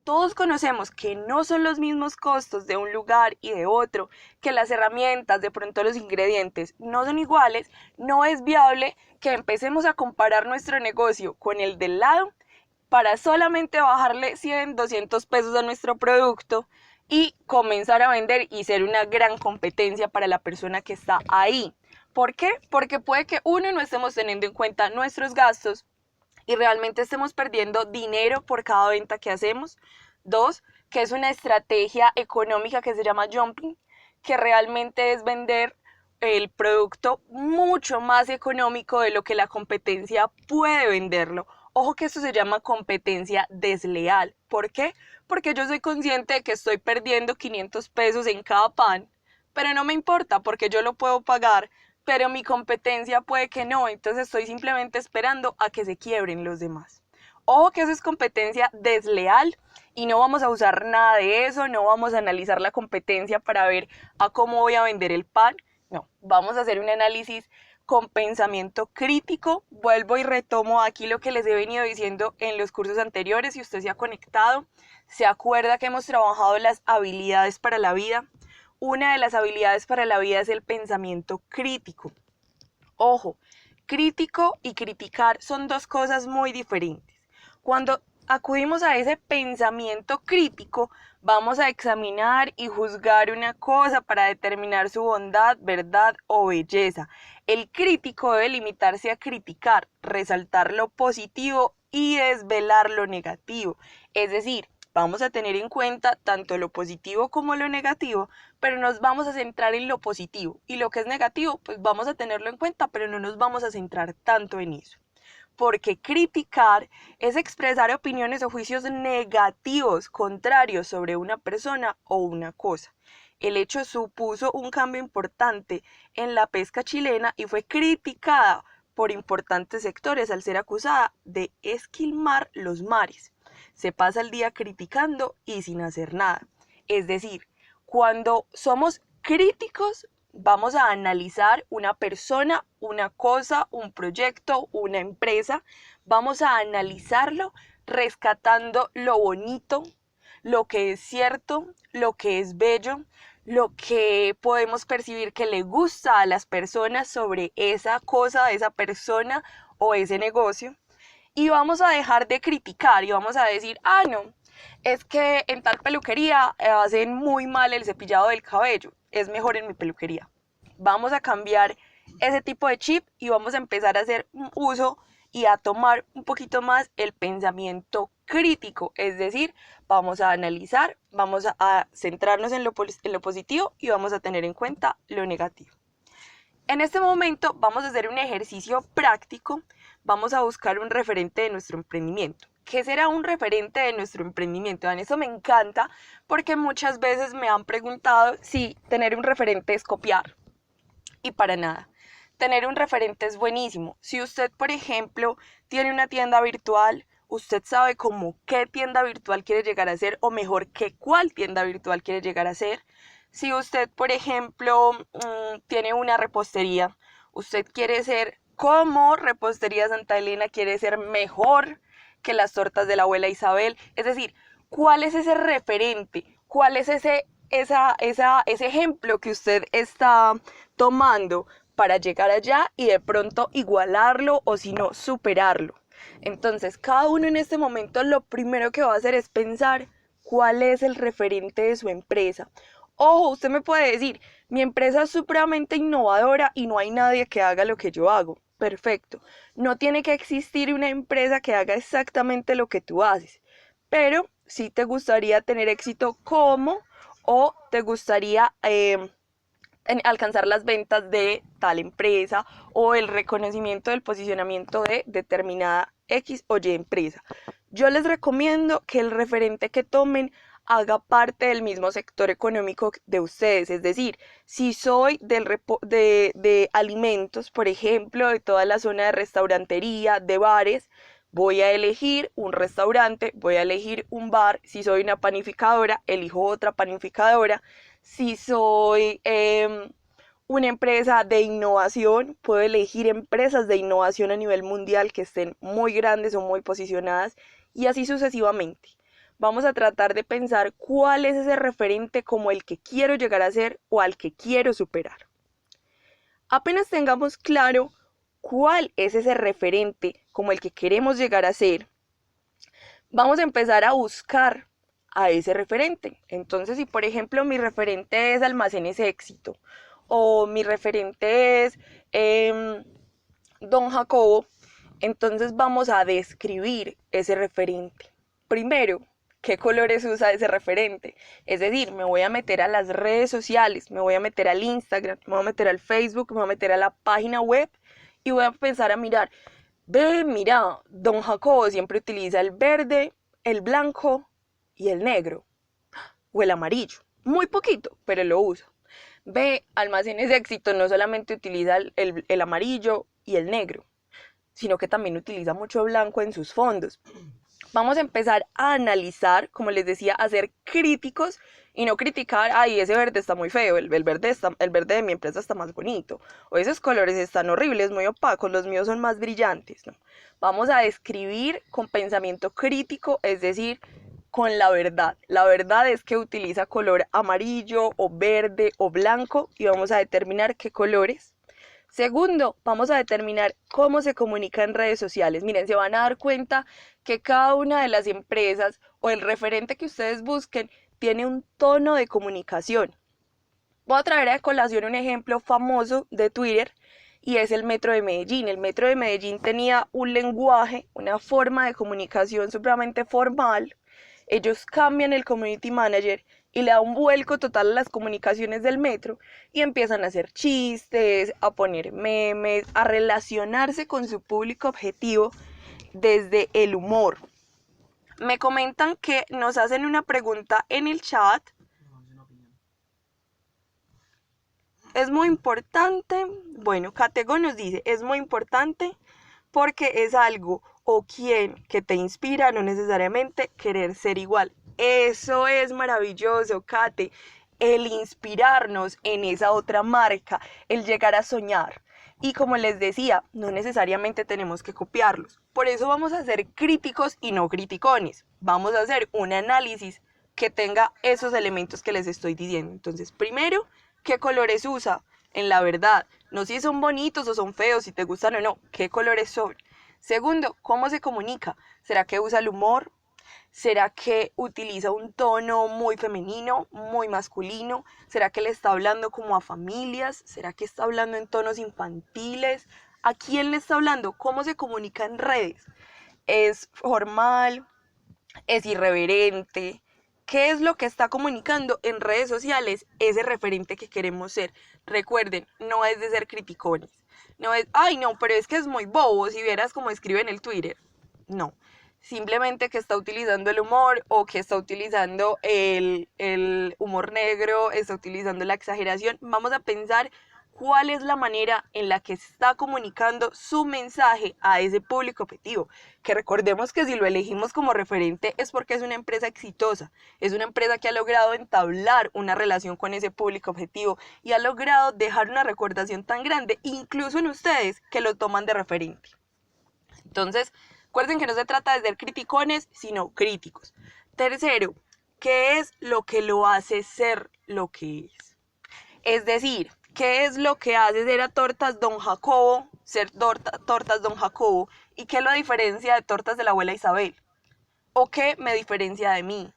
todos conocemos que no son los mismos costos de un lugar y de otro, que las herramientas, de pronto los ingredientes no son iguales, no es viable que empecemos a comparar nuestro negocio con el del lado para solamente bajarle 100, 200 pesos a nuestro producto y comenzar a vender y ser una gran competencia para la persona que está ahí. ¿Por qué? Porque puede que uno, no estemos teniendo en cuenta nuestros gastos y realmente estemos perdiendo dinero por cada venta que hacemos. Dos, que es una estrategia económica que se llama jumping, que realmente es vender el producto mucho más económico de lo que la competencia puede venderlo. Ojo que esto se llama competencia desleal. ¿Por qué? Porque yo soy consciente de que estoy perdiendo 500 pesos en cada pan, pero no me importa porque yo lo puedo pagar, pero mi competencia puede que no, entonces estoy simplemente esperando a que se quiebren los demás. Ojo que eso es competencia desleal y no vamos a usar nada de eso, no vamos a analizar la competencia para ver a cómo voy a vender el pan, no, vamos a hacer un análisis con pensamiento crítico. Vuelvo y retomo aquí lo que les he venido diciendo en los cursos anteriores. Si usted se ha conectado, se acuerda que hemos trabajado las habilidades para la vida. Una de las habilidades para la vida es el pensamiento crítico. Ojo, crítico y criticar son dos cosas muy diferentes. Cuando acudimos a ese pensamiento crítico, vamos a examinar y juzgar una cosa para determinar su bondad, verdad o belleza. El crítico debe limitarse a criticar, resaltar lo positivo y desvelar lo negativo. Es decir, vamos a tener en cuenta tanto lo positivo como lo negativo, pero nos vamos a centrar en lo positivo. Y lo que es negativo, pues vamos a tenerlo en cuenta, pero no nos vamos a centrar tanto en eso. Porque criticar es expresar opiniones o juicios negativos, contrarios sobre una persona o una cosa. El hecho supuso un cambio importante en la pesca chilena y fue criticada por importantes sectores al ser acusada de esquilmar los mares. Se pasa el día criticando y sin hacer nada. Es decir, cuando somos críticos, vamos a analizar una persona, una cosa, un proyecto, una empresa. Vamos a analizarlo rescatando lo bonito, lo que es cierto, lo que es bello, lo que podemos percibir que le gusta a las personas sobre esa cosa, esa persona o ese negocio. Y vamos a dejar de criticar y vamos a decir, no, es que en tal peluquería hacen muy mal el cepillado del cabello, es mejor en mi peluquería. Vamos a cambiar ese tipo de chip y vamos a empezar a hacer un uso y a tomar un poquito más el pensamiento crítico, es decir, vamos a analizar, vamos a centrarnos en lo positivo y vamos a tener en cuenta lo negativo. En este momento vamos a hacer un ejercicio práctico, vamos a buscar un referente de nuestro emprendimiento. ¿Qué será un referente de nuestro emprendimiento? Eso me encanta porque muchas veces me han preguntado si tener un referente es copiar. Y para nada. Tener un referente es buenísimo. Si usted, por ejemplo, tiene una tienda virtual, usted sabe cómo qué tienda virtual quiere llegar a ser o mejor que cuál tienda virtual quiere llegar a ser. Si usted, por ejemplo, tiene una repostería, usted quiere ser como Repostería Santa Elena, quiere ser mejor que las tortas de la abuela Isabel. Es decir, ¿cuál es ese referente? ¿Cuál es ese ejemplo que usted está tomando para llegar allá y de pronto igualarlo o si no, superarlo? Entonces, cada uno en este momento lo primero que va a hacer es pensar cuál es el referente de su empresa. Ojo, usted me puede decir, mi empresa es supremamente innovadora y no hay nadie que haga lo que yo hago. Perfecto. No tiene que existir una empresa que haga exactamente lo que tú haces, pero sí te gustaría tener éxito como o te gustaría alcanzar las ventas de tal empresa o el reconocimiento del posicionamiento de determinada X o Y empresa. Yo les recomiendo que el referente que tomen haga parte del mismo sector económico de ustedes, es decir, si soy de alimentos, por ejemplo, de toda la zona de restaurantería, de bares, voy a elegir un restaurante, voy a elegir un bar. Si soy una panificadora, elijo otra panificadora. Si soy una empresa de innovación, puedo elegir empresas de innovación a nivel mundial que estén muy grandes o muy posicionadas y así sucesivamente. vamos a tratar de pensar cuál es ese referente como el que quiero llegar a ser o al que quiero superar. Apenas tengamos claro cuál es ese referente como el que queremos llegar a ser, vamos a empezar a buscar a ese referente. Entonces, si por ejemplo mi referente es Almacenes Éxito o mi referente es Don Jacobo, entonces vamos a describir ese referente. Primero, ¿qué colores usa ese referente? Es decir, me voy a meter a las redes sociales, me voy a meter al Instagram, me voy a meter al Facebook, me voy a meter a la página web y voy a empezar a mirar. Mira, Don Jacobo siempre utiliza el verde, el blanco y el negro o el amarillo. Muy poquito, pero lo usa. Almacenes Éxito no solamente utiliza el amarillo y el negro, sino que también utiliza mucho blanco en sus fondos. Vamos a empezar a analizar, como les decía, a ser críticos y no criticar, ay, ese verde está muy feo, el verde de mi empresa está más bonito, o esos colores están horribles, muy opacos, los míos son más brillantes, ¿no? Vamos a describir con pensamiento crítico, es decir, con la verdad. La verdad es que utiliza color amarillo o verde o blanco y vamos a determinar qué colores. Segundo, vamos a determinar cómo se comunica en redes sociales. Miren, se van a dar cuenta que cada una de las empresas o el referente que ustedes busquen tiene un tono de comunicación. Voy a traer a colación un ejemplo famoso de Twitter y es el Metro de Medellín. El Metro de Medellín tenía un lenguaje, una forma de comunicación supremamente formal. Ellos cambian el community manager y le da un vuelco total a las comunicaciones del metro y empiezan a hacer chistes, a poner memes, a relacionarse con su público objetivo desde el humor. Me comentan que nos hacen una pregunta en el chat. Es muy importante, bueno, Catego nos dice, es muy importante porque es algo o quien que te inspira, no necesariamente querer ser igual. Eso es maravilloso, Kate, el inspirarnos en esa otra marca, el llegar a soñar. Y como les decía, no necesariamente tenemos que copiarlos. Por eso vamos a ser críticos y no criticones. Vamos a hacer un análisis que tenga esos elementos que les estoy diciendo. Entonces, primero, ¿qué colores usa? En la verdad, no si son bonitos o son feos, si te gustan o no, ¿qué colores son? Segundo, ¿cómo se comunica? ¿Será que usa el humor? ¿Será que utiliza un tono muy femenino, muy masculino? ¿Será que le está hablando como a familias? ¿Será que está hablando en tonos infantiles? ¿A quién le está hablando? ¿Cómo se comunica en redes? ¿Es formal? ¿Es irreverente? ¿Qué es lo que está comunicando en redes sociales ese referente que queremos ser? Recuerden, no es de ser criticones. No es, ay no, pero es que es muy bobo si vieras cómo escribe en el Twitter. No, simplemente que está utilizando el humor o que está utilizando el humor negro, está utilizando la exageración. Vamos a pensar cuál es la manera en la que está comunicando su mensaje a ese público objetivo. Que recordemos que si lo elegimos como referente es porque es una empresa exitosa, es una empresa que ha logrado entablar una relación con ese público objetivo y ha logrado dejar una recordación tan grande, incluso en ustedes, que lo toman de referente. Entonces, recuerden que no se trata de ser criticones, sino críticos. Tercero, ¿qué es lo que lo hace ser lo que es? Es decir, ¿qué es lo que hace ser a Tortas Don Jacobo, ser Tortas Don Jacobo? ¿Y qué lo diferencia de Tortas de la abuela Isabel? ¿O qué me diferencia de mí?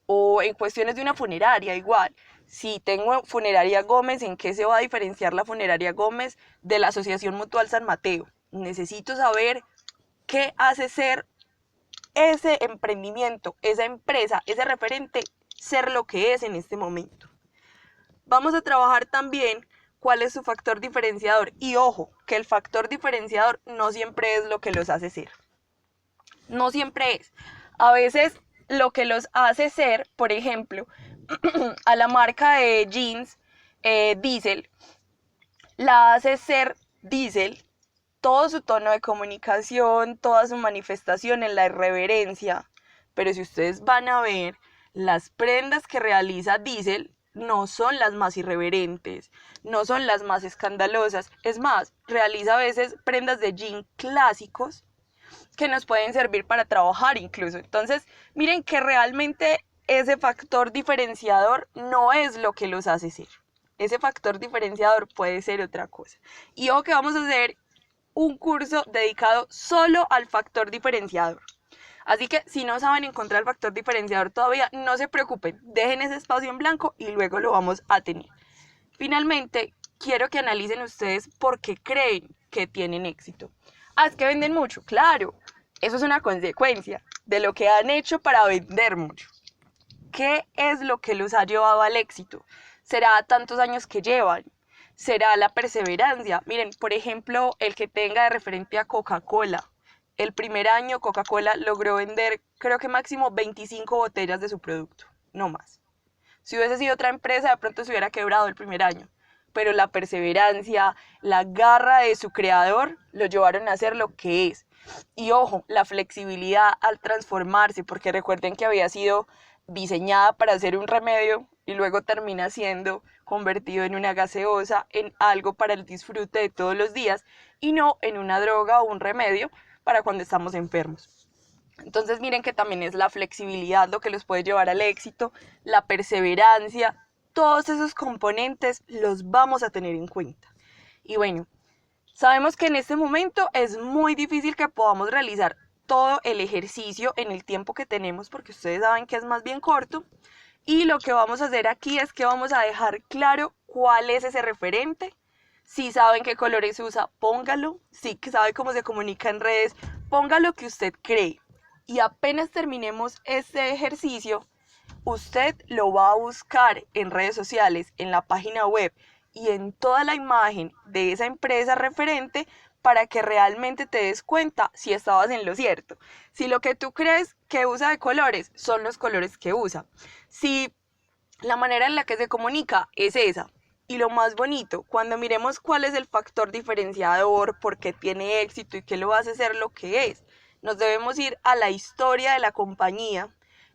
O en cuestiones de una funeraria, igual. Si tengo Funeraria Gómez, ¿en qué se va a diferenciar la Funeraria Gómez de la Asociación Mutual San Mateo? Necesito saber qué hace ser ese emprendimiento, esa empresa, ese referente, ser lo que es en este momento. Vamos a trabajar también cuál es su factor diferenciador. Y ojo, que el factor diferenciador no siempre es lo que los hace ser. No siempre es. A veces lo que los hace ser, por ejemplo, a la marca de jeans Diesel, la hace ser Diesel, todo su tono de comunicación, toda su manifestación en la irreverencia. Pero si ustedes van a ver, las prendas que realiza Diesel no son las más irreverentes, no son las más escandalosas. Es más, realiza a veces prendas de jean clásicos que nos pueden servir para trabajar incluso. Entonces, miren que realmente ese factor diferenciador no es lo que los hace ser. Ese factor diferenciador puede ser otra cosa. Y ojo que vamos a hacer un curso dedicado solo al factor diferenciador. Así que si no saben encontrar el factor diferenciador todavía, no se preocupen, dejen ese espacio en blanco y luego lo vamos a tener. Finalmente, quiero que analicen ustedes por qué creen que tienen éxito. Es que venden mucho, claro, eso es una consecuencia de lo que han hecho para vender mucho. ¿Qué es lo que los ha llevado al éxito? ¿Será tantos años que llevan? ¿Será la perseverancia? Miren, por ejemplo, el que tenga de referente a Coca-Cola. El primer año Coca-Cola logró vender, creo que máximo 25 botellas de su producto, no más. Si hubiese sido otra empresa, de pronto se hubiera quebrado el primer año. Pero la perseverancia, la garra de su creador lo llevaron a ser lo que es. Y ojo, la flexibilidad al transformarse, porque recuerden que había sido diseñada para hacer un remedio y luego termina siendo convertido en una gaseosa, en algo para el disfrute de todos los días y no en una droga o un remedio para cuando estamos enfermos. Entonces miren que también es la flexibilidad lo que los puede llevar al éxito, la perseverancia, todos esos componentes los vamos a tener en cuenta. Y bueno, sabemos que en este momento es muy difícil que podamos realizar todo el ejercicio en el tiempo que tenemos porque ustedes saben que es más bien corto. Y lo que vamos a hacer aquí es que vamos a dejar claro cuál es ese referente. Si saben qué colores usa, póngalo. Si sabe cómo se comunica en redes, póngalo lo que usted cree. Y apenas terminemos este ejercicio, usted lo va a buscar en redes sociales, en la página web y en toda la imagen de esa empresa referente para que realmente te des cuenta si estabas en lo cierto. Si lo que tú crees que usa de colores son los colores que usa. Si la manera en la que se comunica es esa. Y lo más bonito, cuando miremos cuál es el factor diferenciador, por qué tiene éxito y qué lo hace ser lo que es, nos debemos ir a la historia de la compañía.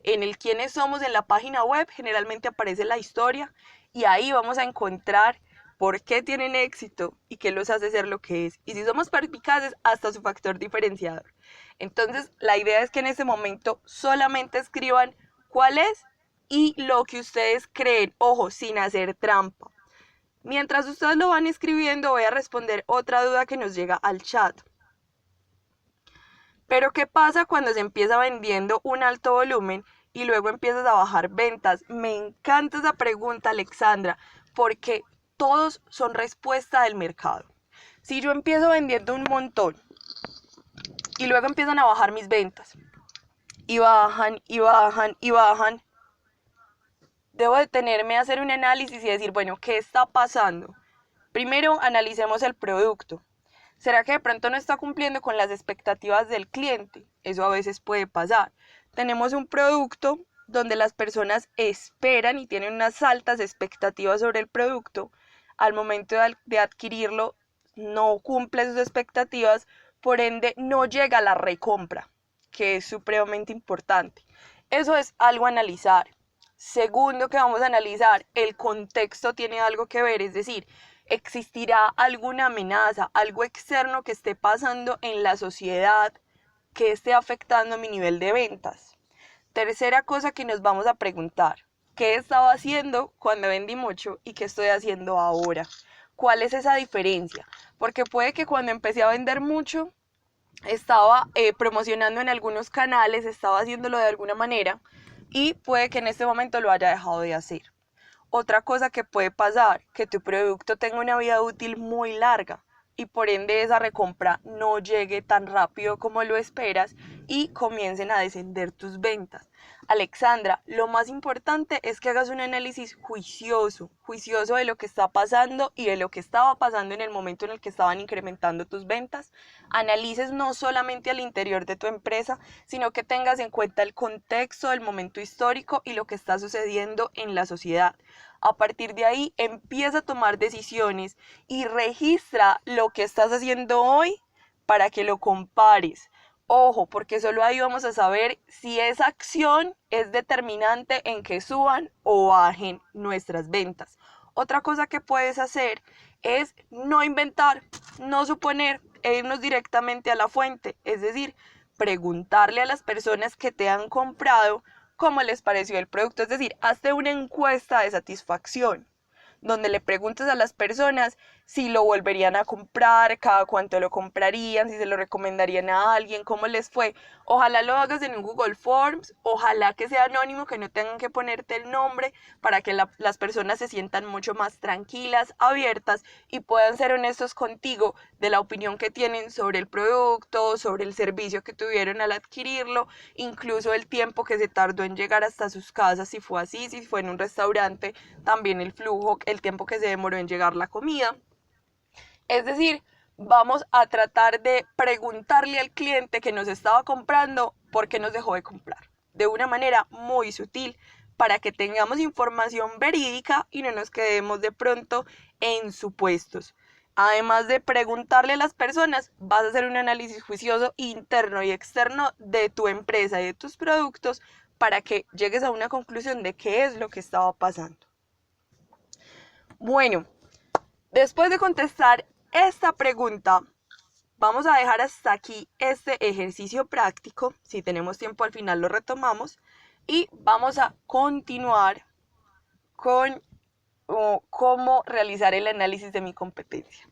En el quiénes somos en la página web generalmente aparece la historia y ahí vamos a encontrar por qué tienen éxito y qué los hace ser lo que es. Y si somos perspicaces, hasta su factor diferenciador. Entonces, la idea es que en este momento solamente escriban cuál es y lo que ustedes creen, ojo, sin hacer trampa. Mientras ustedes lo van escribiendo, voy a responder otra duda que nos llega al chat. Pero ¿qué pasa cuando se empieza vendiendo un alto volumen y luego empiezas a bajar ventas? Me encanta esa pregunta, Alexandra, porque todos son respuesta del mercado. Si yo empiezo vendiendo un montón y luego empiezan a bajar mis ventas y bajan y bajan y bajan, debo detenerme a hacer un análisis y decir, bueno, ¿qué está pasando? Primero, analicemos el producto. ¿Será que de pronto no está cumpliendo con las expectativas del cliente? Eso a veces puede pasar. Tenemos un producto donde las personas esperan y tienen unas altas expectativas sobre el producto. Al momento de adquirirlo, no cumple sus expectativas, por ende no llega a la recompra, que es supremamente importante. Eso es algo a analizar. Segundo que vamos a analizar, el contexto tiene algo que ver, es decir, ¿existirá alguna amenaza, algo externo que esté pasando en la sociedad que esté afectando mi nivel de ventas? Tercera cosa que nos vamos a preguntar, ¿qué estaba haciendo cuando vendí mucho y qué estoy haciendo ahora? ¿Cuál es esa diferencia? Porque puede que cuando empecé a vender mucho estaba promocionando en algunos canales, estaba haciéndolo de alguna manera y puede que en este momento lo haya dejado de hacer. Otra cosa que puede pasar, que tu producto tenga una vida útil muy larga y por ende esa recompra no llegue tan rápido como lo esperas y comiencen a descender tus ventas. Alexandra, lo más importante es que hagas un análisis juicioso de lo que está pasando y de lo que estaba pasando en el momento en el que estaban incrementando tus ventas. Analices no solamente al interior de tu empresa, sino que tengas en cuenta el contexto, el momento histórico y lo que está sucediendo en la sociedad. A partir de ahí, empieza a tomar decisiones y registra lo que estás haciendo hoy para que lo compares. Ojo, porque solo ahí vamos a saber si esa acción es determinante en que suban o bajen nuestras ventas. Otra cosa que puedes hacer es no inventar, no suponer. e irnos directamente a la fuente, es decir, preguntarle a las personas que te han comprado cómo les pareció el producto, es decir, hazte una encuesta de satisfacción donde le preguntes a las personas si lo volverían a comprar, cada cuánto lo comprarían, si se lo recomendarían a alguien, cómo les fue. Ojalá lo hagas en un Google Forms, ojalá que sea anónimo, que no tengan que ponerte el nombre para que las personas se sientan mucho más tranquilas, abiertas y puedan ser honestos contigo de la opinión que tienen sobre el producto, sobre el servicio que tuvieron al adquirirlo, incluso el tiempo que se tardó en llegar hasta sus casas, si fue así, si fue en un restaurante, también el flujo, el tiempo que se demoró en llegar la comida. Es decir, vamos a tratar de preguntarle al cliente que nos estaba comprando por qué nos dejó de comprar, de una manera muy sutil, para que tengamos información verídica y no nos quedemos de pronto en supuestos. Además de preguntarle a las personas, vas a hacer un análisis juicioso interno y externo de tu empresa y de tus productos para que llegues a una conclusión de qué es lo que estaba pasando. Bueno, después de contestar esta pregunta, vamos a dejar hasta aquí este ejercicio práctico. Si tenemos tiempo al final lo retomamos y vamos a continuar con cómo realizar el análisis de mi competencia.